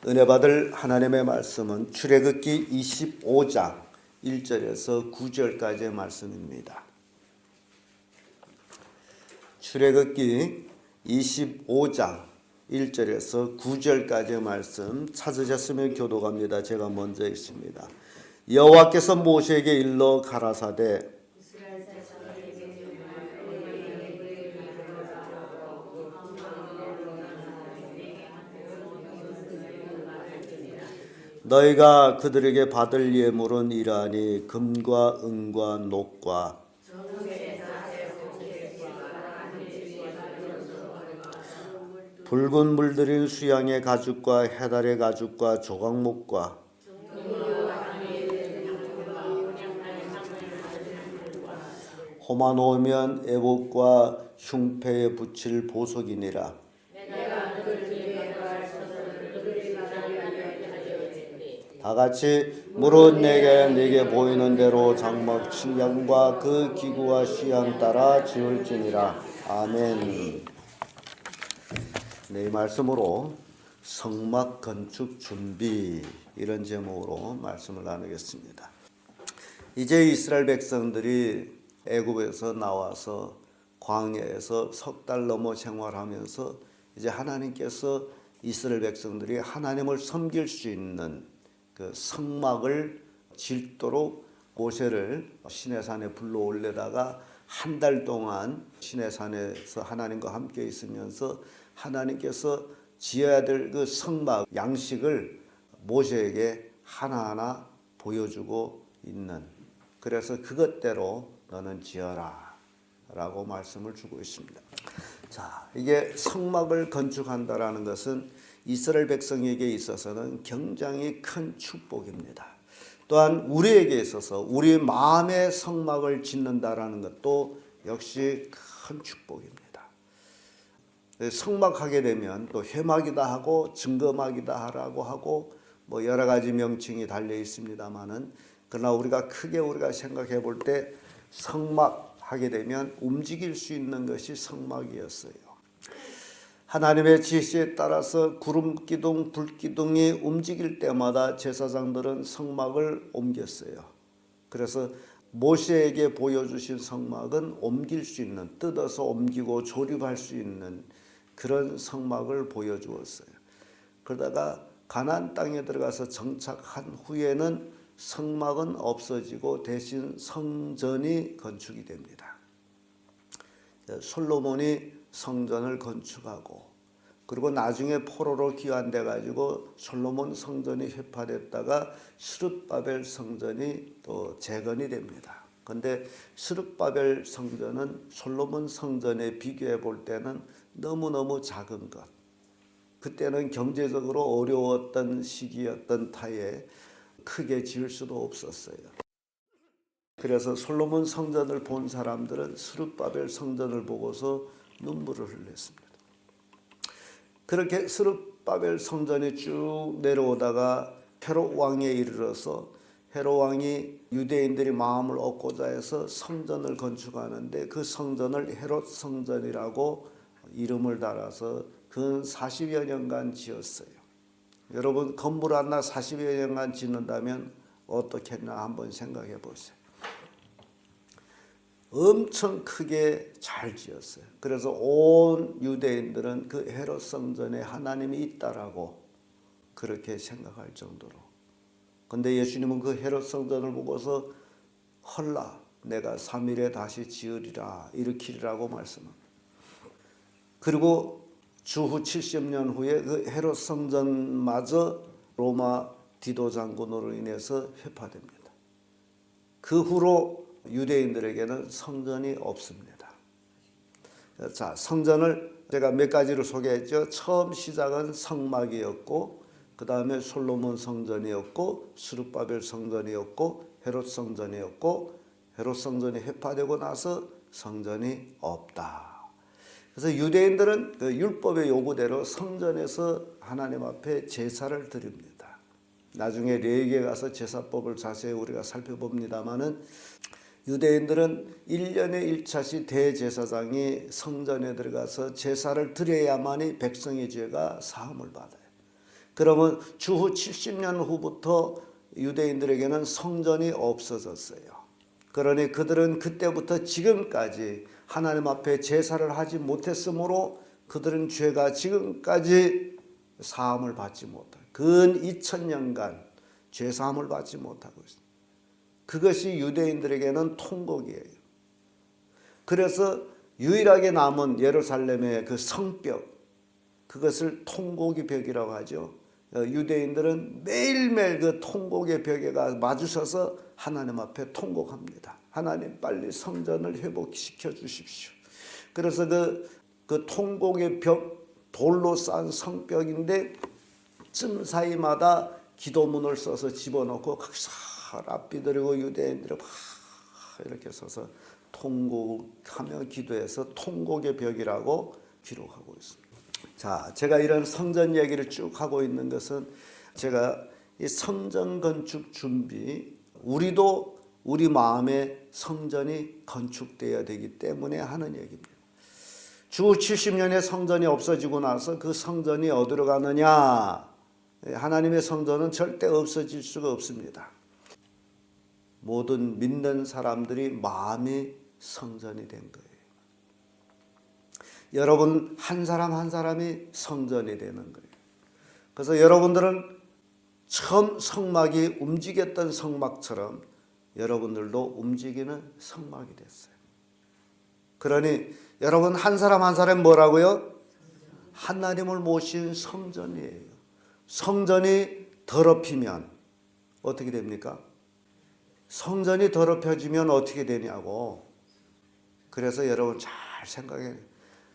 은혜 받을 하나님의 말씀은 출애굽기 25장 1절에서 9절까지의 말씀입니다. 출애굽기 25장 1절에서 9절까지의 말씀 찾으셨으면 교독합니다. 제가 먼저 읽습니다. 여호와께서 모세에게 일러 가라사대 너희가 그들에게 받을 예물은 이러하니 금과 은과 녹과 붉은 물들인 수양의 가죽과 해달의 가죽과 조각목과 호마 놓으면 에봇과 흉패에 붙일 보석이니라. 다같이 물은 내게 보이는 대로 장막 식량과 그 기구와 시향 따라 지을지니라. 아멘. 네, 이 말씀으로 성막 건축 준비 이런 제목으로 말씀을 나누겠습니다. 이제 이스라엘 백성들이 애굽에서 나와서 광야에서 석 달 넘어 생활하면서 이제 하나님께서 이스라엘 백성들이 하나님을 섬길 수 있는 그 성막을 짓도록 모세를 시내산에 불러 올려다가 한 달 동안 시내산에서 하나님과 함께 있으면서 하나님께서 지어야 될 그 성막 양식을 모세에게 하나하나 보여주고 있는, 그래서 그것대로 너는 지어라 라고 말씀을 주고 있습니다. 자, 이게 성막을 건축한다라는 것은 이스라엘 백성에게 있어서는 굉장히 큰 축복입니다. 또한 우리에게 있어서 우리 마음의 성막을 짓는다라는 것도 역시 큰 축복입니다. 성막하게 되면 또 회막이다 하고 증거막이다 하라고 하고 뭐 여러 가지 명칭이 달려 있습니다만은, 그러나 우리가 크게 생각해 볼 때 성막하게 되면 움직일 수 있는 것이 성막이었어요. 하나님의 지시에 따라서 구름 기둥, 불 기둥이 움직일 때마다 제사장들은 성막을 옮겼어요. 그래서 모세에게 보여주신 성막은 옮길 수 있는, 뜯어서 옮기고 조립할 수 있는 그런 성막을 보여주었어요. 그러다가 가나안 땅에 들어가서 정착한 후에는 성막은 없어지고 대신 성전이 건축이 됩니다. 솔로몬이 성전을 건축하고, 그리고 나중에 포로로 귀환돼 가지고 솔로몬 성전이 회파됐다가 스룹바벨 성전이 또 재건이 됩니다. 그런데 스룹바벨 성전은 솔로몬 성전에 비교해 볼 때는 너무너무 작은 것, 그때는 경제적으로 어려웠던 시기였던 타에 크게 지을 수도 없었어요. 그래서 솔로몬 성전을 본 사람들은 스룹바벨 성전을 보고서 눈물을 흘렸습니다. 그렇게 스룹바벨 성전이 쭉 내려오다가 헤롯 왕에 이르러서 헤롯 왕이 유대인들이 마음을 얻고자 해서 성전을 건축하는데 그 성전을 헤롯 성전이라고 이름을 달아서 근 40여 년간 지었어요. 여러분, 건물 하나 40여 년간 짓는다면 어떻겠나 한번 생각해 보세요. 엄청 크게 잘 지었어요. 그래서 온 유대인들은 그 헤롯 성전에 하나님이 있다라고 그렇게 생각할 정도로. 근데 예수님은 그 헤롯 성전을 보고서 헐라 내가 3일에 다시 지으리라 일으키리라고 말씀합니다. 그리고 주후 70년 후에 그 헤롯 성전마저 로마 디도 장군으로 인해서 회파됩니다. 그 후로 유대인들에게는 성전이 없습니다. 자, 성전을 제가 몇 가지로 소개했죠. 처음 시작은 성막이었고, 그 다음에 솔로몬 성전이었고, 스룹바벨 성전이었고, 헤롯 성전이었고, 헤롯 성전이 회파되고 나서 성전이 없다. 그래서 유대인들은 그 율법의 요구대로 성전에서 하나님 앞에 제사를 드립니다. 나중에 레위기에 가서 제사법을 자세히 우리가 살펴봅니다마는, 유대인들은 1년에 1차씩 대제사장이 성전에 들어가서 제사를 드려야만이 백성의 죄가 사함을 받아요. 그러면 주후 70년 후부터 유대인들에게는 성전이 없어졌어요. 그러니 그들은 그때부터 지금까지 하나님 앞에 제사를 하지 못했으므로 그들은 죄가 지금까지 사함을 받지 못하고 근 2000년간 죄 사함을 받지 못하고 있습니다. 그것이 유대인들에게는 통곡이에요. 그래서 유일하게 남은 예루살렘의 그 성벽, 그것을 통곡의 벽이라고 하죠. 유대인들은 매일매일 그 통곡의 벽에가 마주서서 하나님 앞에 통곡합니다. 하나님 빨리 성전을 회복시켜 주십시오. 그래서 그 통곡의 벽, 돌로 쌓은 성벽인데 쯤 사이마다 기도문을 써서 집어넣고 거기서 랍비 드리고 유대인들이 막 이렇게 서서 통곡하며 기도해서 통곡의 벽이라고 기록하고 있습니다. 자, 제가 이런 성전 얘기를 쭉 하고 있는 것은 제가 이 성전 건축 준비, 우리도 우리 마음에 성전이 건축되어야 되기 때문에 하는 얘기입니다. 주후 70년에 성전이 없어지고 나서 그 성전이 어디로 가느냐? 하나님의 성전은 절대 없어질 수가 없습니다. 모든 믿는 사람들이 마음이 성전이 된 거예요. 여러분 한 사람 한 사람이 성전이 되는 거예요. 그래서 여러분들은 처음 성막이 움직였던 성막처럼 여러분들도 움직이는 성막이 됐어요. 그러니 여러분 한 사람 한 사람 뭐라고요? 하나님을 모신 성전이에요. 성전이 더럽히면 어떻게 됩니까? 성전이 더럽혀지면 어떻게 되냐고. 그래서 여러분 잘 생각해요.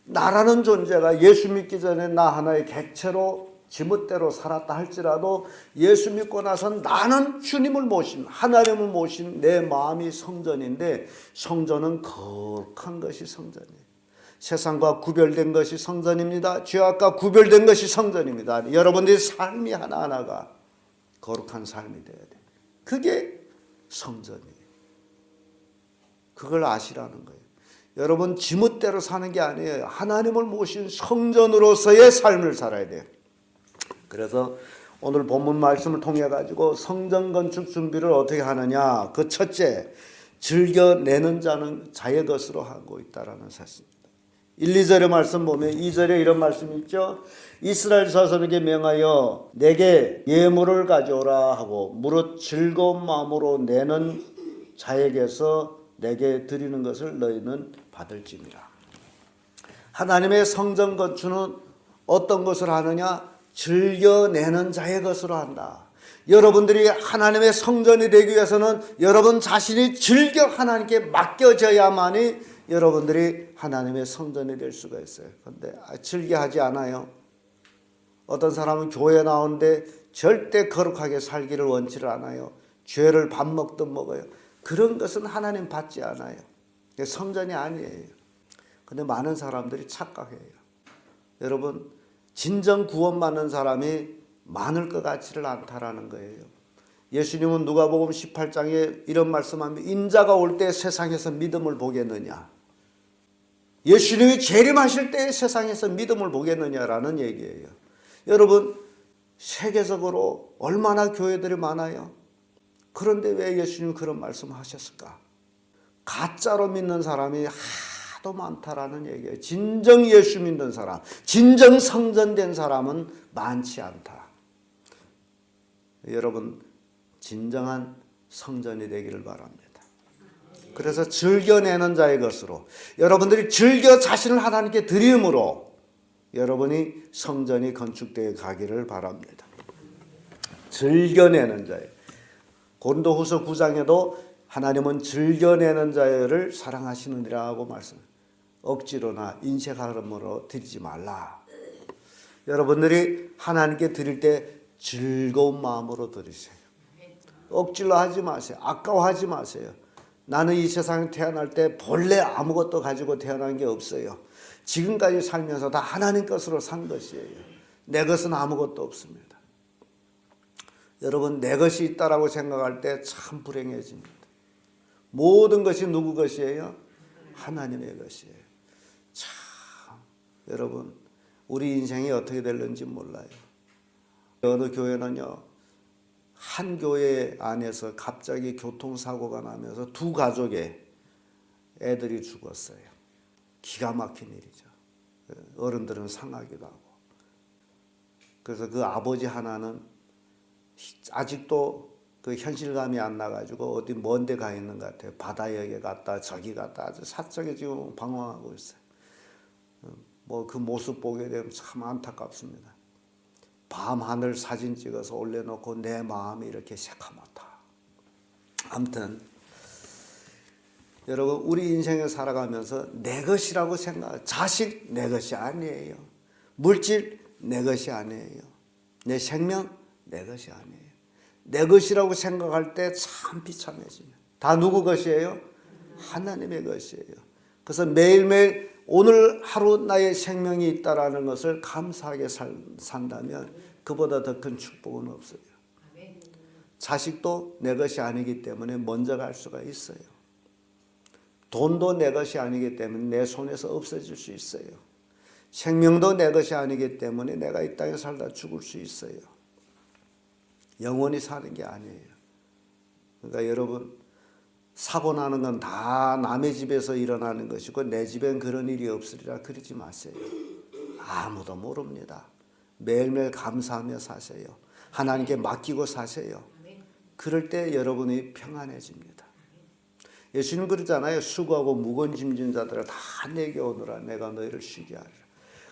나라는 존재가 예수 믿기 전에 나 하나의 객체로 지멋대로 살았다 할지라도 예수 믿고 나선 나는 주님을 모신, 하나님을 모신 내 마음이 성전인데 성전은 거룩한 것이 성전이에요. 세상과 구별된 것이 성전입니다. 죄악과 구별된 것이 성전입니다. 여러분들의 삶이 하나하나가 거룩한 삶이 되어야 돼요. 그게 성전이에요. 그걸 아시라는 거예요. 여러분 지멋대로 사는 게 아니에요. 하나님을 모신 성전으로서의 삶을 살아야 돼요. 그래서 오늘 본문 말씀을 통해 가지고 성전 건축 준비를 어떻게 하느냐. 그 첫째, 즐겨내는 자는 자의 것으로 하고 있다라는 사실입니다. 1, 2절의 말씀 보면 2절에 이런 말씀이 있죠. 이스라엘 자손에게 명하여 내게 예물을 가져오라 하고 무릇 즐거운 마음으로 내는 자에게서 내게 드리는 것을 너희는 받을지니라. 하나님의 성전 건축은 어떤 것을 하느냐? 즐겨내는 자의 것으로 한다. 여러분들이 하나님의 성전이 되기 위해서는 여러분 자신이 즐겨 하나님께 맡겨져야만이 여러분들이 하나님의 성전이 될 수가 있어요. 그런데 즐겨하지 않아요. 어떤 사람은 교회 나오는데 절대 거룩하게 살기를 원치를 않아요. 죄를 밥 먹듯 먹어요. 그런 것은 하나님 받지 않아요. 성전이 아니에요. 근데 많은 사람들이 착각해요. 여러분 진정 구원받는 사람이 많을 것 같지를 않다라는 거예요. 예수님은 누가복음 18장에 이런 말씀합니다. 인자가 올 때 세상에서 믿음을 보겠느냐. 예수님이 재림하실 때 세상에서 믿음을 보겠느냐라는 얘기예요. 여러분 세계적으로 얼마나 교회들이 많아요. 그런데 왜 예수님이 그런 말씀을 하셨을까? 가짜로 믿는 사람이 하도 많다라는 얘기예요. 진정 예수 믿는 사람, 진정 성전된 사람은 많지 않다. 여러분 진정한 성전이 되기를 바랍니다. 그래서 즐겨내는 자의 것으로 여러분들이 즐겨 자신을 하나님께 드림으로 여러분이 성전이 건축되어 가기를 바랍니다. 즐겨내는 자예요. 고린도후서 9장에도 하나님은 즐겨내는 자를 사랑하시느니라고 말씀해요. 억지로나 인색함으로 드리지 말라. 여러분들이 하나님께 드릴 때 즐거운 마음으로 드리세요. 억지로 하지 마세요. 아까워하지 마세요. 나는 이 세상에 태어날 때 본래 아무것도 가지고 태어난 게 없어요. 지금까지 살면서 다 하나님 것으로 산 것이에요. 내 것은 아무것도 없습니다. 여러분 내 것이 있다라고 생각할 때 참 불행해집니다. 모든 것이 누구 것이에요? 하나님의 것이에요. 참 여러분 우리 인생이 어떻게 될는지 몰라요. 어느 교회는요, 한 교회 안에서 갑자기 교통사고가 나면서 두 가족의 애들이 죽었어요. 기가 막힌 일이죠. 어른들은 상하기도 하고. 그래서 그 아버지 하나는 아직도 그 현실감이 안 나가지고 어디 먼 데 가 있는 것 같아요. 바다역에 갔다 저기 갔다 아주 사적에 지금 방황하고 있어요. 뭐 그 모습 보게 되면 참 안타깝습니다. 밤 하늘 사진 찍어서 올려놓고 내 마음이 이렇게 새카맣다. 아무튼 여러분, 우리 인생을 살아가면서 내 것이라고 생각, 자식 내 것이 아니에요. 물질 내 것이 아니에요. 내 생명 내 것이 아니에요. 내 것이라고 생각할 때 참 비참해집니다. 다 누구 것이에요? 하나님의 것이에요. 그래서 매일매일 오늘 하루 나의 생명이 있다라는 것을 감사하게 산다면 그보다 더 큰 축복은 없어요. 자식도 내 것이 아니기 때문에 먼저 갈 수가 있어요. 돈도 내 것이 아니기 때문에 내 손에서 없어질 수 있어요. 생명도 내 것이 아니기 때문에 내가 이 땅에 살다 죽을 수 있어요. 영원히 사는 게 아니에요. 그러니까 여러분, 사고 나는 건 다 남의 집에서 일어나는 것이고 내 집엔 그런 일이 없으리라 그러지 마세요. 아무도 모릅니다. 매일매일 감사하며 사세요. 하나님께 맡기고 사세요. 그럴 때 여러분이 평안해집니다. 예수님 그러잖아요. 수고하고 무거운 짐진 자들아 다 내게 오너라. 내가 너희를 쉬게 하리라.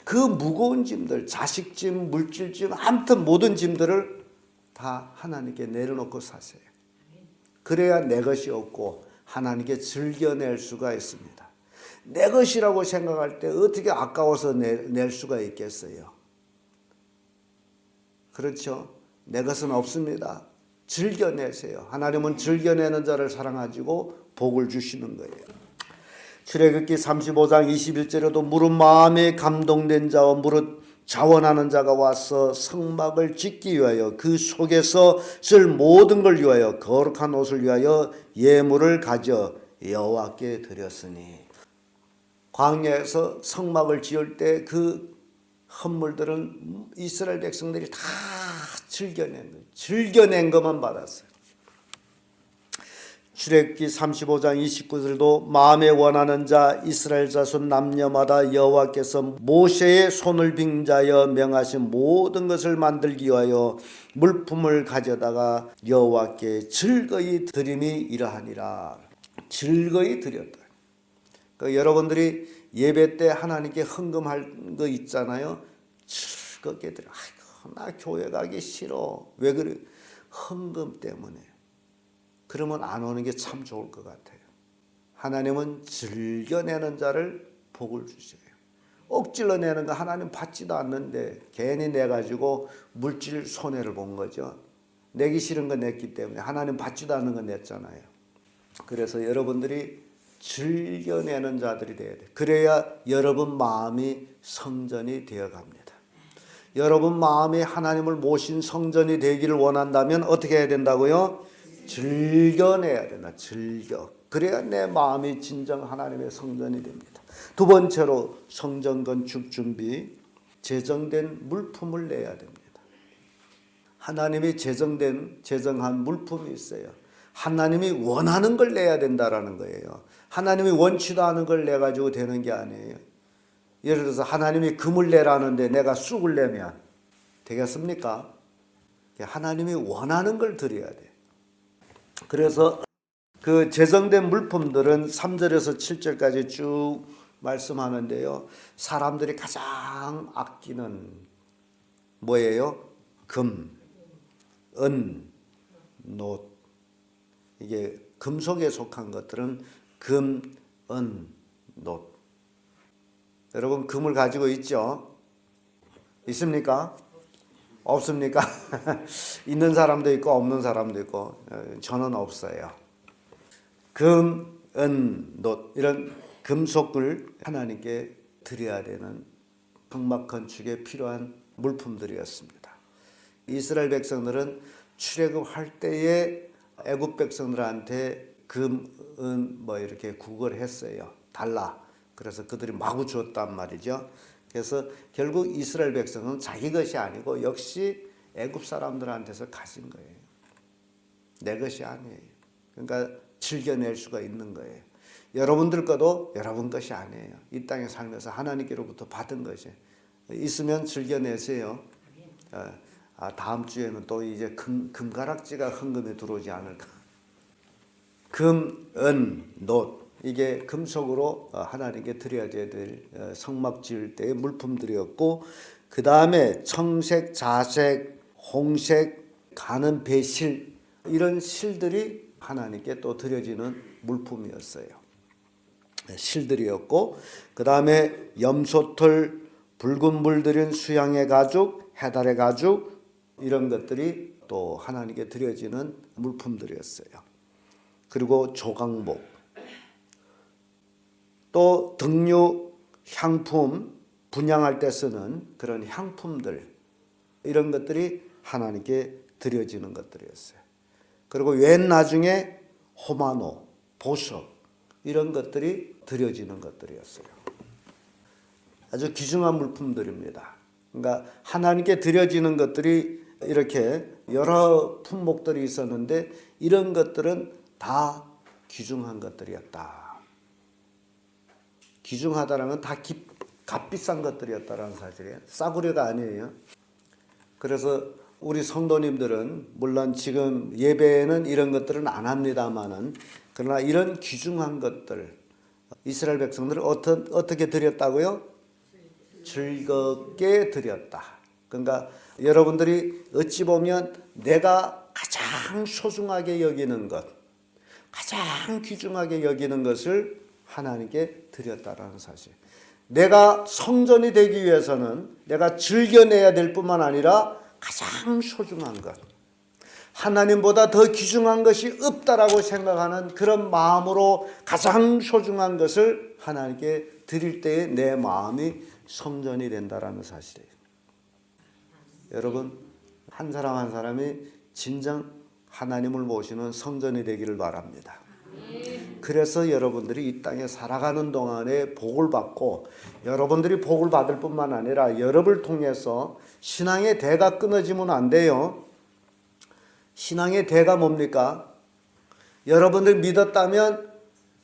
그 무거운 짐들, 자식짐, 물질짐, 아무튼 모든 짐들을 다 하나님께 내려놓고 사세요. 그래야 내 것이 없고 하나님께 즐겨낼 수가 있습니다. 내 것이라고 생각할 때 어떻게 아까워서 낼 수가 있겠어요? 그렇죠? 내 것은 없습니다. 즐겨내세요. 하나님은 즐겨내는 자를 사랑하시고 복을 주시는 거예요. 출애굽기 35장 21절에도 무릇 마음에 감동된 자와 무릇 자원하는 자가 와서 성막을 짓기 위하여 그 속에서 쓸 모든 걸 위하여 거룩한 옷을 위하여 예물을 가져 여호와께 드렸으니. 광야에서 성막을 지을 때 그 헌물들은 이스라엘 백성들이 다 즐겨낸 것만 받았어요. 출애굽기 35장 29절도 마음에 원하는 자 이스라엘 자손 남녀마다 여호와께서 모세의 손을 빙자하여 명하신 모든 것을 만들기 위하여 물품을 가져다가 여호와께 즐거이 드림이 이러하니라. 즐거이 드렸다. 그러니까 여러분들이 예배 때 하나님께 헌금할 거 있잖아요. 즐겁게 드려. 아이고, 나 교회 가기 싫어. 왜 그래? 헌금 때문에. 그러면 안 오는 게 참 좋을 것 같아요. 하나님은 즐겨내는 자를 복을 주셔요. 억질러 내는 거 하나님 받지도 않는데 괜히 내가지고 물질 손해를 본 거죠. 내기 싫은 거 냈기 때문에 하나님 받지도 않는 거 냈잖아요. 그래서 여러분들이 즐겨내는 자들이 되어야 돼요. 그래야 여러분 마음이 성전이 되어갑니다. 여러분 마음이 하나님을 모신 성전이 되기를 원한다면 어떻게 해야 된다고요? 즐겨내야 된다. 즐겨. 그래야 내 마음이 진정 하나님의 성전이 됩니다. 두 번째로 성전 건축 준비, 제정된 물품을 내야 됩니다. 하나님이 제정한 물품이 있어요. 하나님이 원하는 걸 내야 된다라는 거예요. 하나님이 원치도 않은 걸 내가지고 되는 게 아니에요. 예를 들어서 하나님이 금을 내라는데 내가 쑥을 내면 되겠습니까? 하나님이 원하는 걸 드려야 돼요. 그래서 그 제정된 물품들은 3절에서 7절까지 쭉 말씀하는데요. 사람들이 가장 아끼는 뭐예요? 금, 은, 놋. 이게 금속에 속한 것들은 금, 은, 놋. 여러분 금을 가지고 있죠? 있습니까? 없습니까? 있는 사람도 있고 없는 사람도 있고 저는 없어요. 금, 은, 놋 이런 금속을 하나님께 드려야 되는 성막 건축에 필요한 물품들이었습니다. 이스라엘 백성들은 출애굽할 때에 애굽 백성들한테 금, 은 뭐 이렇게 구걸 했어요. 달라. 그래서 그들이 마구 줬단 말이죠. 그래서 결국 이스라엘 백성은 자기 것이 아니고 역시 애굽 사람들한테서 가진 거예요. 내 것이 아니에요. 그러니까 즐겨낼 수가 있는 거예요. 여러분들 것도 여러분 것이 아니에요. 이 땅에 살면서 하나님께로부터 받은 것이 있으면 즐겨내세요. 다음 주에는 또 이제 금가락지가 헌금에 들어오지 않을까. 금, 은, 놋 이게 금속으로 하나님께 드려져야 될 성막 지을 때의 물품들이었고, 그 다음에 청색, 자색, 홍색, 가는 배실 이런 실들이 하나님께 또 드려지는 물품이었어요. 실들이었고, 그 다음에 염소털, 붉은 물 들인 수양의 가죽, 해달의 가죽 이런 것들이 또 하나님께 드려지는 물품들이었어요. 그리고 조각목, 또 등류, 향품, 분향할 때 쓰는 그런 향품들 이런 것들이 하나님께 드려지는 것들이었어요. 그리고 맨 나중에 호마노, 보석 이런 것들이 드려지는 것들이었어요. 아주 귀중한 물품들입니다. 그러니까 하나님께 드려지는 것들이 이렇게 여러 품목들이 있었는데 이런 것들은 다 귀중한 것들이었다. 귀중하다는 건 다 값비싼 것들이었다는 사실이에요. 싸구려가 아니에요. 그래서 우리 성도님들은 물론 지금 예배에는 이런 것들은 안 합니다만은, 그러나 이런 귀중한 것들 이스라엘 백성들은 어떻게 드렸다고요? 즐겁게 드렸다. 그러니까 여러분들이 어찌 보면 내가 가장 소중하게 여기는 것, 가장 귀중하게 여기는 것을 하나님께 드렸다라는 사실. 내가 성전이 되기 위해서는 내가 즐겨내야 될 뿐만 아니라 가장 소중한 것, 하나님보다 더 귀중한 것이 없다라고 생각하는 그런 마음으로 가장 소중한 것을 하나님께 드릴 때에 내 마음이 성전이 된다라는 사실이에요. 여러분, 한 사람 한 사람이 진정 하나님을 모시는 성전이 되기를 바랍니다. 그래서 여러분들이 이 땅에 살아가는 동안에 복을 받고, 여러분들이 복을 받을 뿐만 아니라 여러분을 통해서 신앙의 대가 끊어지면 안 돼요. 신앙의 대가 뭡니까? 여러분들 믿었다면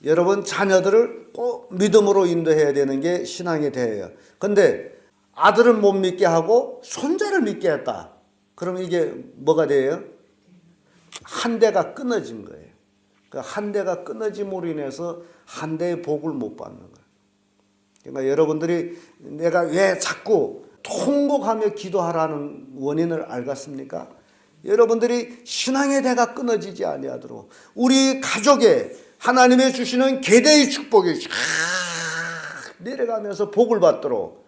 여러분 자녀들을 꼭 믿음으로 인도해야 되는 게 신앙의 대예요. 근데 아들은 못 믿게 하고 손자를 믿게 했다. 그럼 이게 뭐가 돼요? 한 대가 끊어진 거예요. 그러니까 한 대가 끊어짐으로 인해서 한 대의 복을 못 받는 거예요. 그러니까 여러분들이 내가 왜 자꾸 통곡하며 기도하라는 원인을 알겠습니까? 여러분들이 신앙의 대가 끊어지지 아니하도록 우리 가족에 하나님의 주시는 계대의 축복이 쫙 내려가면서 복을 받도록,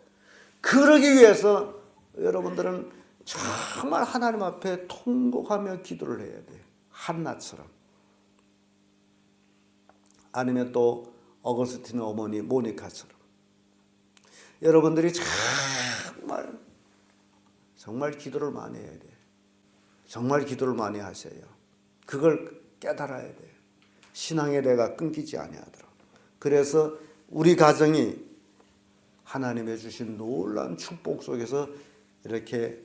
그러기 위해서 여러분들은 정말 하나님 앞에 통곡하며 기도를 해야 돼요. 한나처럼. 아니면 또 어거스틴 어머니 모니카처럼. 여러분들이 정말 기도를 많이 해야 돼요. 정말 기도를 많이 하세요. 그걸 깨달아야 돼요. 신앙의 대가 끊기지 아니하도록. 그래서 우리 가정이 하나님의 주신 놀라운 축복 속에서 이렇게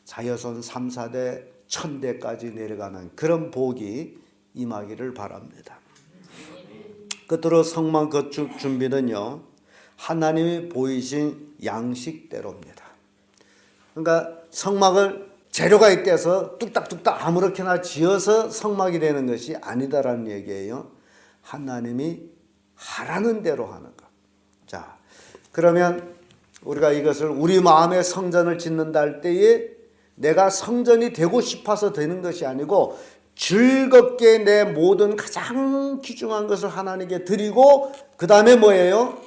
자여손 3, 4대, 1000대까지 내려가는 그런 복이 임하기를 바랍니다. 끝으로 성막 건축 준비는요, 하나님이 보이신 양식대로입니다. 그러니까 성막을 재료가 있대서 뚝딱뚝딱 아무렇게나 지어서 성막이 되는 것이 아니다라는 얘기예요. 하나님이 하라는 대로 하는 것. 자, 그러면 우리가 이것을 우리 마음의 성전을 짓는다 할 때에 내가 성전이 되고 싶어서 되는 것이 아니고 즐겁게 내 모든 가장 귀중한 것을 하나님께 드리고, 그 다음에 뭐예요?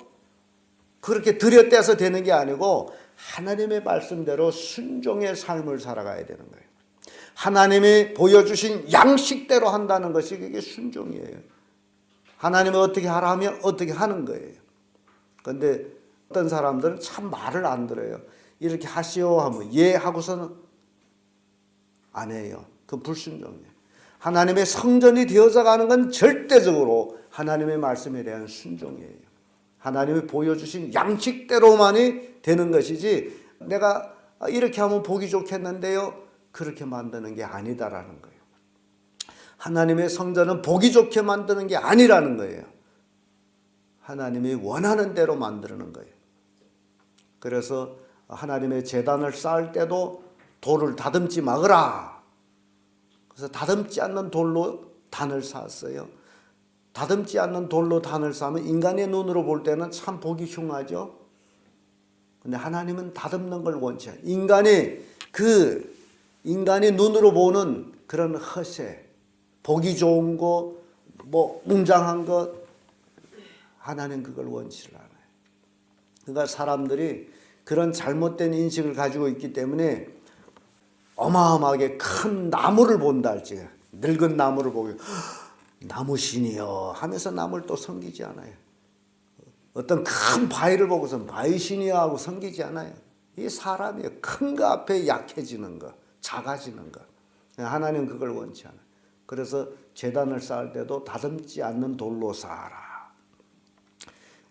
그렇게 드렸대서 되는 게 아니고 하나님의 말씀대로 순종의 삶을 살아가야 되는 거예요. 하나님이 보여주신 양식대로 한다는 것이 그게 순종이에요. 하나님이 어떻게 하라 하면 어떻게 하는 거예요. 그런데 어떤 사람들은 참 말을 안 들어요. 이렇게 하시오 하면 예 하고서는 안 해요. 그건 불순종이에요. 하나님의 성전이 되어져 가는 건 절대적으로 하나님의 말씀에 대한 순종이에요. 하나님이 보여주신 양식대로만이 되는 것이지, 내가 이렇게 하면 보기 좋겠는데요, 그렇게 만드는 게 아니다라는 거예요. 하나님의 성전은 보기 좋게 만드는 게 아니라는 거예요. 하나님이 원하는 대로 만드는 거예요. 그래서 하나님의 제단을 쌓을 때도 돌을 다듬지 말으라. 그래서 다듬지 않는 돌로 단을 쌓았어요. 다듬지 않는 돌로 단을 쌓으면 인간의 눈으로 볼 때는 참 보기 흉하죠. 근데 하나님은 다듬는 걸 원치 않아요. 인간이 눈으로 보는 그런 허세, 보기 좋은 거, 뭐 웅장한 것, 하나님 그걸 원치 않아요. 그러니까 사람들이 그런 잘못된 인식을 가지고 있기 때문에 어마어마하게 큰 나무를 본다 할지, 늙은 나무를 보고 나무신이여 하면서 나무를 또 섬기지 않아요. 어떤 큰 바위를 보고서 바위신이여 하고 섬기지 않아요. 이 사람이에요. 큰 거 앞에 약해지는 거, 작아지는 거. 하나님은 그걸 원치 않아요. 그래서 제단을 쌓을 때도 다듬지 않는 돌로 쌓아라.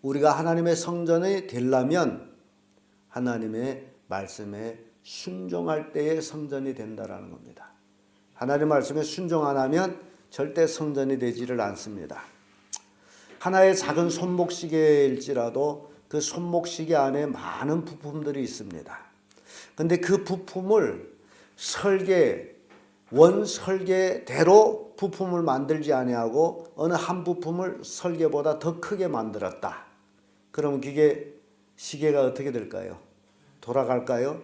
우리가 하나님의 성전이 되려면 하나님의 말씀에 순종할 때의 성전이 된다라는 겁니다. 하나님 말씀에 순종 안 하면 절대 성전이 되지를 않습니다. 하나의 작은 손목시계일지라도 그 손목시계 안에 많은 부품들이 있습니다. 근데 그 부품을 원설계대로 부품을 만들지 아니하고 어느 한 부품을 설계보다 더 크게 만들었다. 그러면 그게 시계가 어떻게 될까요? 돌아갈까요?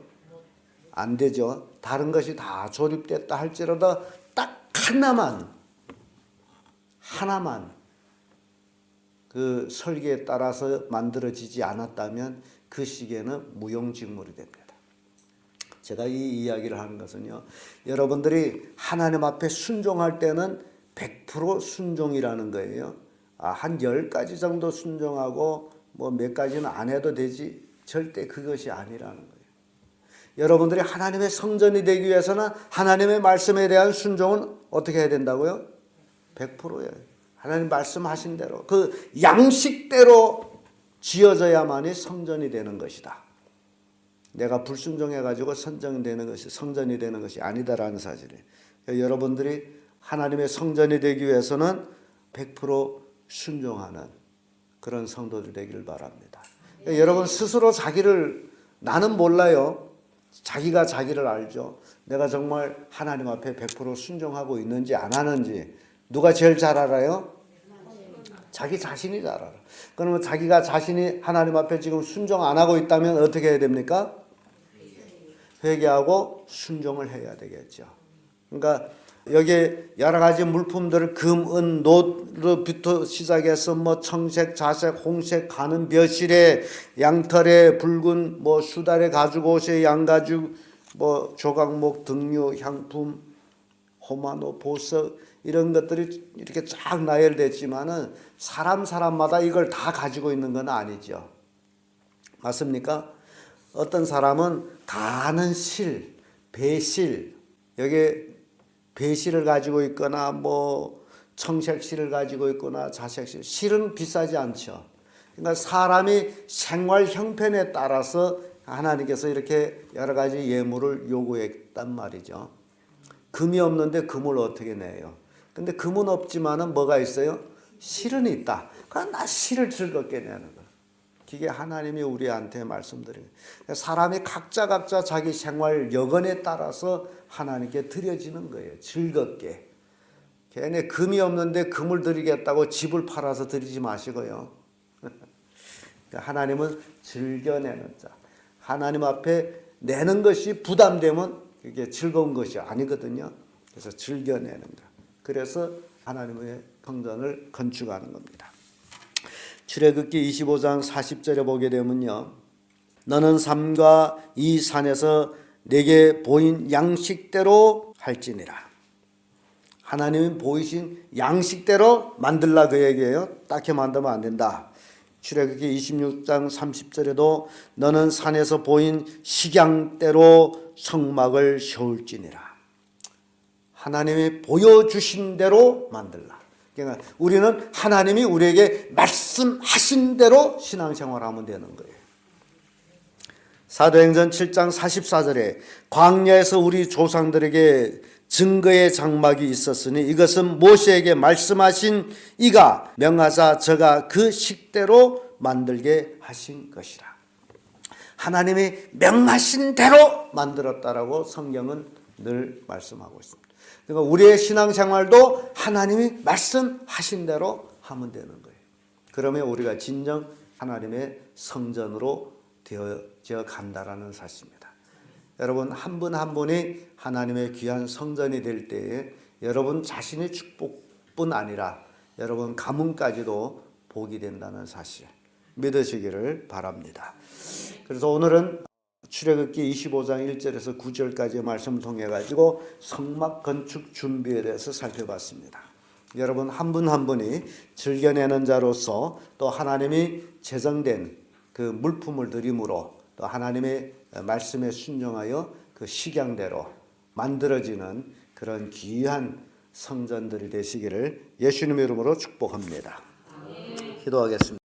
안 되죠. 다른 것이 다 조립됐다 할지라도 딱 하나만 그 설계에 따라서 만들어지지 않았다면 그 시계는 무용지물이 됩니다. 제가 이 이야기를 하는 것은요, 여러분들이 하나님 앞에 순종할 때는 100% 순종이라는 거예요. 한 10가지 정도 순종하고 뭐 몇 가지는 안 해도 되지, 절대 그것이 아니라는 거예요. 여러분들이 하나님의 성전이 되기 위해서는 하나님의 말씀에 대한 순종은 어떻게 해야 된다고요? 100%예요. 하나님 말씀하신 대로 그 양식대로 지어져야만이 성전이 되는 것이다. 내가 불순종해가지고 성전이 되는 것이 아니다라는 사실이에요. 여러분들이 하나님의 성전이 되기 위해서는 100% 순종하는 그런 성도들 되기를 바랍니다. 여러분 스스로 나는 몰라요. 자기가 자기를 알죠. 내가 정말 하나님 앞에 100% 순종하고 있는지 안 하는지 누가 제일 잘 알아요? 자기 자신이 잘 알아. 그러면 자기가 자신이 하나님 앞에 지금 순종 안 하고 있다면 어떻게 해야 됩니까? 회개하고 순종을 해야 되겠죠. 그러니까 여기에 여러 가지 물품들을 금, 은, 놋부터 시작해서 뭐 청색, 자색, 홍색, 가는 벼실에, 양털에, 붉은 뭐 수달에 가죽옷에, 양가죽, 뭐 조각목, 등류, 향품, 호마노, 보석 이런 것들이 이렇게 쫙 나열됐지만은 사람마다 이걸 다 가지고 있는 건 아니죠. 맞습니까? 어떤 사람은 가는 실, 배실, 여기에 배실을 가지고 있거나 뭐 청색실을 가지고 있거나 자색실, 실은 비싸지 않죠. 그러니까 사람이 생활 형편에 따라서 하나님께서 이렇게 여러 가지 예물을 요구했단 말이죠. 금이 없는데 금을 어떻게 내요? 근데 금은 없지만은 뭐가 있어요? 실은 있다. 그럼 나 실을 즐겁게 내는 거. 그게 하나님이 우리한테 말씀드려요. 사람이 각자 자기 생활 여건에 따라서 하나님께 드려지는 거예요. 즐겁게. 괜히 금이 없는데 금을 드리겠다고 집을 팔아서 드리지 마시고요. 하나님은 즐겨내는 자. 하나님 앞에 내는 것이 부담되면 그게 즐거운 것이 아니거든요. 그래서 즐겨내는 것. 그래서 하나님의 성전을 건축하는 겁니다. 출애굽기 25장 40절에 보게 되면요. 너는 삼가 이 산에서 내게 보인 양식대로 할지니라. 하나님이 보이신 양식대로 만들라 그 얘기예요. 딱히 만들면 안 된다. 출애굽기 26장 30절에도 너는 산에서 보인 식양대로 성막을 세울지니라. 하나님이 보여주신 대로 만들라. 그러니까 우리는 하나님이 우리에게 말씀하신 대로 신앙생활하면 되는 거예요. 사도행전 7장 44절에 광야에서 우리 조상들에게 증거의 장막이 있었으니 이것은 모세에게 말씀하신 이가 명하사 저가 그 식대로 만들게 하신 것이라. 하나님이 명하신 대로 만들었다라고 성경은 늘 말씀하고 있습니다. 그러니까 우리의 신앙생활도 하나님이 말씀하신 대로 하면 되는 거예요. 그러면 우리가 진정 하나님의 성전으로 되어져 간다라는 사실입니다. 여러분 한 분 한 분이 하나님의 귀한 성전이 될 때에 여러분 자신의 축복뿐 아니라 여러분 가문까지도 복이 된다는 사실 믿으시기를 바랍니다. 그래서 오늘은 출애굽기 25장 1절에서 9절까지의 말씀을 통해 가지고 성막 건축 준비에 대해서 살펴봤습니다. 여러분 한 분 한 분이 즐겨내는 자로서 또 하나님이 제정된 그 물품을 드림으로 또 하나님의 말씀에 순종하여 그 식양대로 만들어지는 그런 귀한 성전들이 되시기를 예수님의 이름으로 축복합니다. 기도하겠습니다.